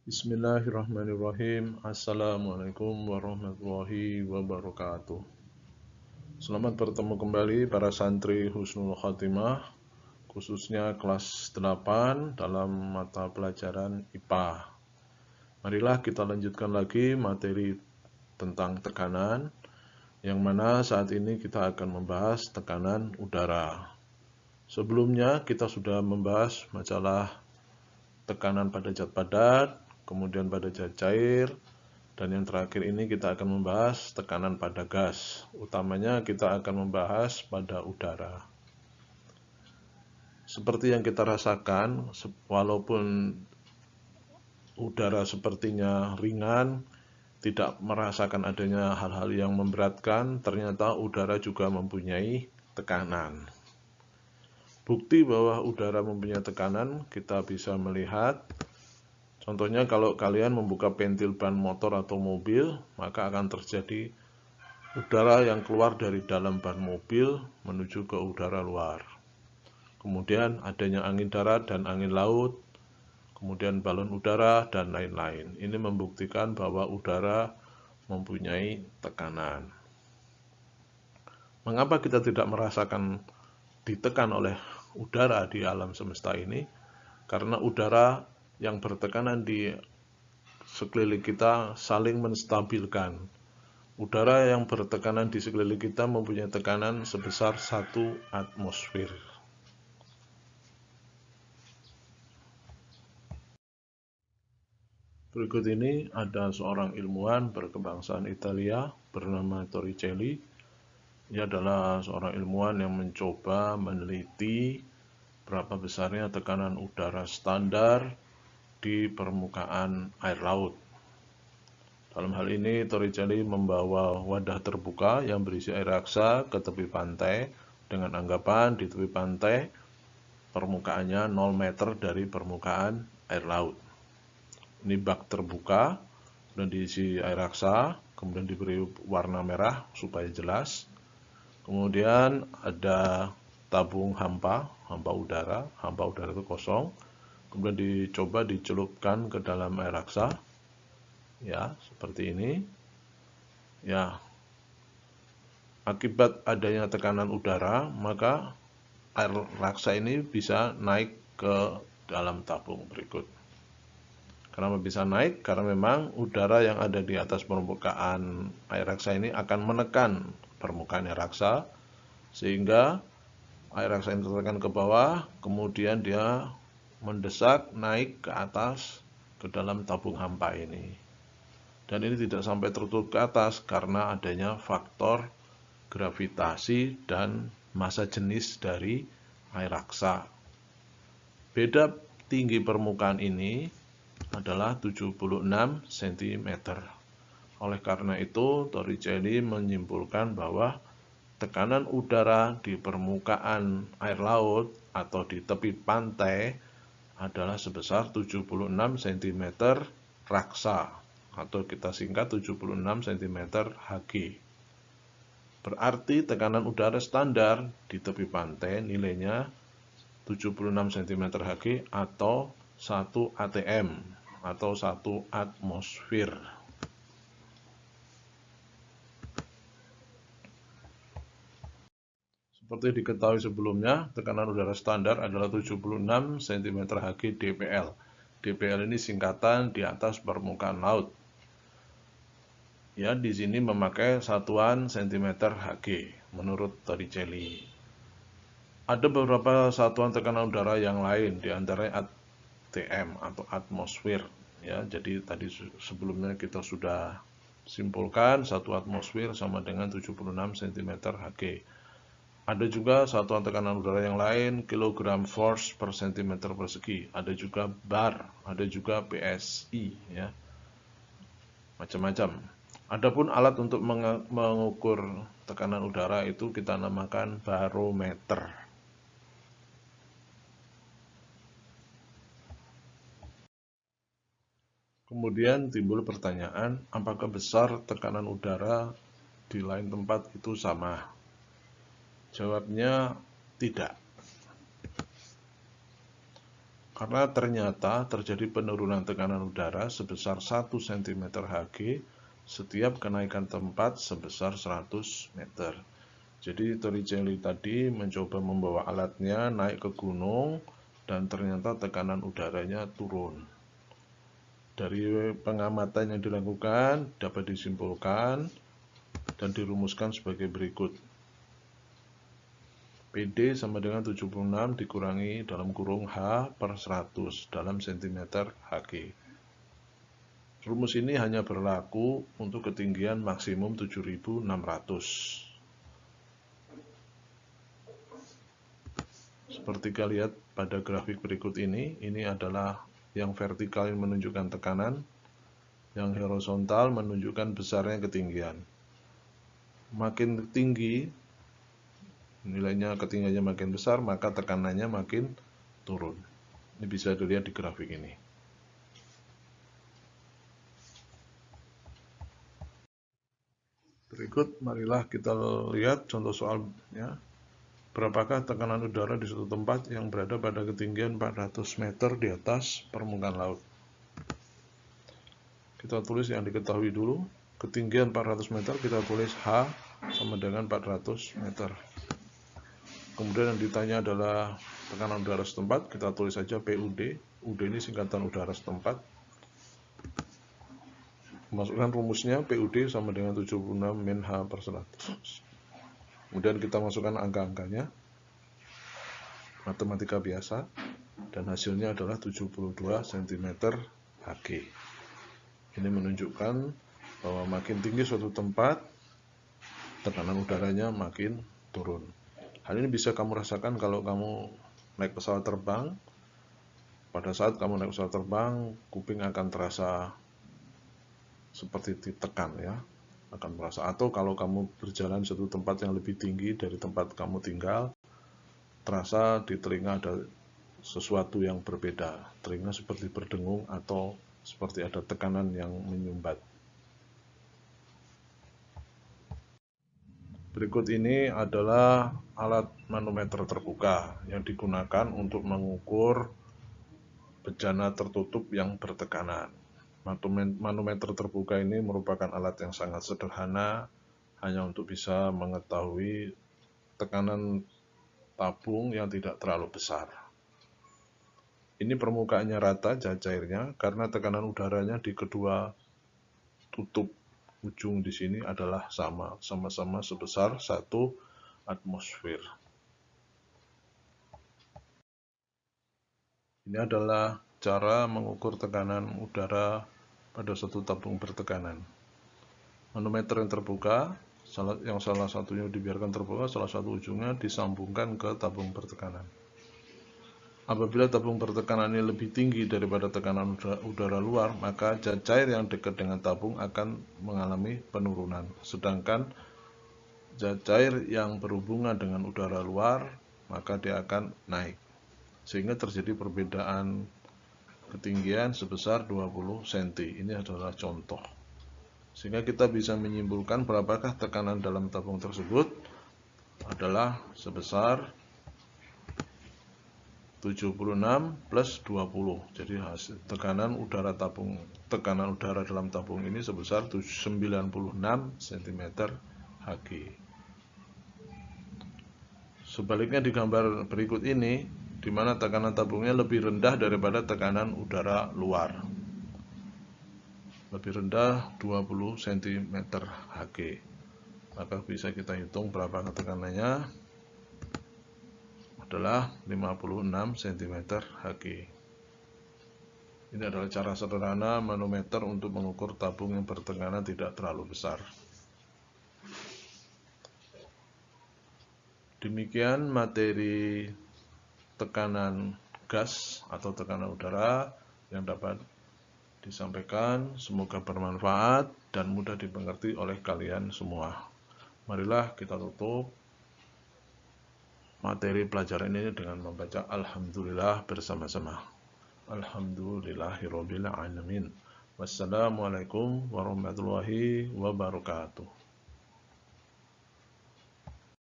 Bismillahirrahmanirrahim. Assalamualaikum warahmatullahi wabarakatuh. Selamat bertemu kembali para santri Husnul Khotimah, khususnya kelas 8 dalam mata pelajaran IPA. Marilah kita lanjutkan lagi materi tentang tekanan, yang mana saat ini kita akan membahas tekanan udara. Sebelumnya kita sudah membahas masalah tekanan pada zat padat, kemudian pada zat cair, dan yang terakhir ini kita akan membahas tekanan pada gas. Utamanya kita akan membahas pada udara. Seperti yang kita rasakan, walaupun udara sepertinya ringan, tidak merasakan adanya hal-hal yang memberatkan, ternyata udara juga mempunyai tekanan. Bukti bahwa udara mempunyai tekanan kita bisa melihat. Contohnya kalau kalian membuka pentil ban motor atau mobil, maka akan terjadi udara yang keluar dari dalam ban mobil menuju ke udara luar. Kemudian adanya angin darat dan angin laut, kemudian balon udara, dan lain-lain. Ini membuktikan bahwa udara mempunyai tekanan. Mengapa kita tidak merasakan ditekan oleh udara di alam semesta ini? Karena udara yang bertekanan di sekeliling kita saling menstabilkan. Udara yang bertekanan di sekeliling kita mempunyai tekanan sebesar 1 atmosfer. Berikut ini ada seorang ilmuwan berkebangsaan Italia bernama Torricelli. Ia adalah seorang ilmuwan yang mencoba meneliti berapa besarnya tekanan udara standar di permukaan air laut. Dalam hal ini, Torricelli membawa wadah terbuka yang berisi air raksa ke tepi pantai dengan anggapan di tepi pantai permukaannya 0 meter dari permukaan air laut. Ini bak terbuka dan diisi air raksa, kemudian diberi warna merah supaya jelas. Kemudian ada tabung hampa udara itu kosong. Kemudian dicoba dicelupkan ke dalam air raksa. Ya, seperti ini. Ya, akibat adanya tekanan udara, maka air raksa ini bisa naik ke dalam tabung berikut. Kenapa bisa naik? Karena memang udara yang ada di atas permukaan air raksa ini akan menekan permukaan air raksa, sehingga air raksa ini tertekan ke bawah, kemudian dia mendesak naik ke atas ke dalam tabung hampa ini. Dan ini tidak sampai tertutup ke atas karena adanya faktor gravitasi dan massa jenis dari air raksa. Beda tinggi permukaan ini adalah 76 cm. Oleh karena itu, Torricelli menyimpulkan bahwa tekanan udara di permukaan air laut atau di tepi pantai adalah sebesar 76 cm raksa, atau kita singkat 76 cm Hg. Berarti tekanan udara standar di tepi pantai nilainya 76 cm Hg atau 1 atm atau 1 atmosfer. Seperti diketahui sebelumnya, tekanan udara standar adalah 76 cm Hg dpl. dpl ini singkatan di atas permukaan laut. Ya, di sini memakai satuan cm Hg menurut Torricelli. Ada beberapa satuan tekanan udara yang lain, di antaranya atm atau atmosfer. Ya, jadi tadi sebelumnya kita sudah simpulkan 1 atmosfer sama dengan 76 cm Hg. Ada juga satuan tekanan udara yang lain, kilogram force per cm persegi. Ada juga bar, ada juga PSI, ya. Macam-macam. Adapun alat untuk mengukur tekanan udara itu kita namakan barometer. Kemudian timbul pertanyaan, apakah besar tekanan udara di lain tempat itu sama? Jawabnya tidak. Karena ternyata terjadi penurunan tekanan udara sebesar 1 cm Hg setiap kenaikan tempat sebesar 100 meter. Jadi Torricelli tadi mencoba membawa alatnya naik ke gunung dan ternyata tekanan udaranya turun. Dari pengamatan yang dilakukan dapat disimpulkan dan dirumuskan sebagai berikut. PD sama dengan 76 dikurangi dalam kurung H per 100 dalam cm Hg. Rumus ini hanya berlaku untuk ketinggian maksimum 7600. Seperti kita lihat pada grafik berikut ini adalah yang vertikal yang menunjukkan tekanan, yang horizontal menunjukkan besarnya ketinggian. Makin tinggi, nilainya ketinggiannya makin besar, maka tekanannya makin turun. Ini bisa dilihat di grafik ini. Berikut, marilah kita lihat contoh soalnya. Berapakah tekanan udara di suatu tempat yang berada pada ketinggian 400 meter di atas permukaan laut? Kita tulis yang diketahui dulu. Ketinggian 400 meter kita tulis H sama dengan 400 meter. Kemudian yang ditanya adalah tekanan udara setempat, kita tulis saja PUD. UD ini singkatan udara setempat. Masukkan rumusnya, PUD sama dengan 76 min H per 100. Kemudian kita masukkan angka-angkanya, matematika biasa, dan hasilnya adalah 72 cm Hg. Ini menunjukkan bahwa makin tinggi suatu tempat, tekanan udaranya makin turun. Hal ini bisa kamu rasakan kalau kamu naik pesawat terbang. Pada saat kamu naik pesawat terbang, kuping akan terasa seperti ditekan ya, akan merasa. Atau kalau kamu berjalan di suatu tempat yang lebih tinggi dari tempat kamu tinggal, terasa di telinga ada sesuatu yang berbeda. Telinga seperti berdengung atau seperti ada tekanan yang menyumbat. Berikut ini adalah alat manometer terbuka yang digunakan untuk mengukur bejana tertutup yang bertekanan. Manometer terbuka ini merupakan alat yang sangat sederhana, hanya untuk bisa mengetahui tekanan tabung yang tidak terlalu besar. Ini permukaannya rata, cairnya, karena tekanan udaranya di kedua tutup ujung di sini adalah sama-sama sebesar 1 atmosfer. Ini adalah cara mengukur tekanan udara pada suatu tabung bertekanan. Manometer yang terbuka, yang salah satunya dibiarkan terbuka, salah satu ujungnya disambungkan ke tabung bertekanan. Apabila tabung bertekanan ini lebih tinggi daripada tekanan udara luar, maka zat cair yang dekat dengan tabung akan mengalami penurunan. Sedangkan zat cair yang berhubungan dengan udara luar, maka dia akan naik. Sehingga terjadi perbedaan ketinggian sebesar 20 cm. Ini adalah contoh. Sehingga kita bisa menyimpulkan berapakah tekanan dalam tabung tersebut adalah sebesar 76 plus 20. Jadi hasil tekanan udara dalam tabung ini sebesar 96 cm Hg. Sebaliknya di gambar berikut ini, di mana tekanan tabungnya lebih rendah daripada tekanan udara luar. Lebih rendah 20 cm Hg. Maka bisa kita hitung berapa tekanannya, adalah 56 cm Hg. Ini adalah cara sederhana manometer untuk mengukur tabung yang bertekanan tidak terlalu besar. Demikian materi tekanan gas atau tekanan udara yang dapat disampaikan. Semoga bermanfaat dan mudah dimengerti oleh kalian semua. Marilah kita tutup materi pelajaran ini dengan membaca Alhamdulillah bersama-sama. Alhamdulillahirabbil alamin. Wassalamualaikum warahmatullahi wabarakatuh.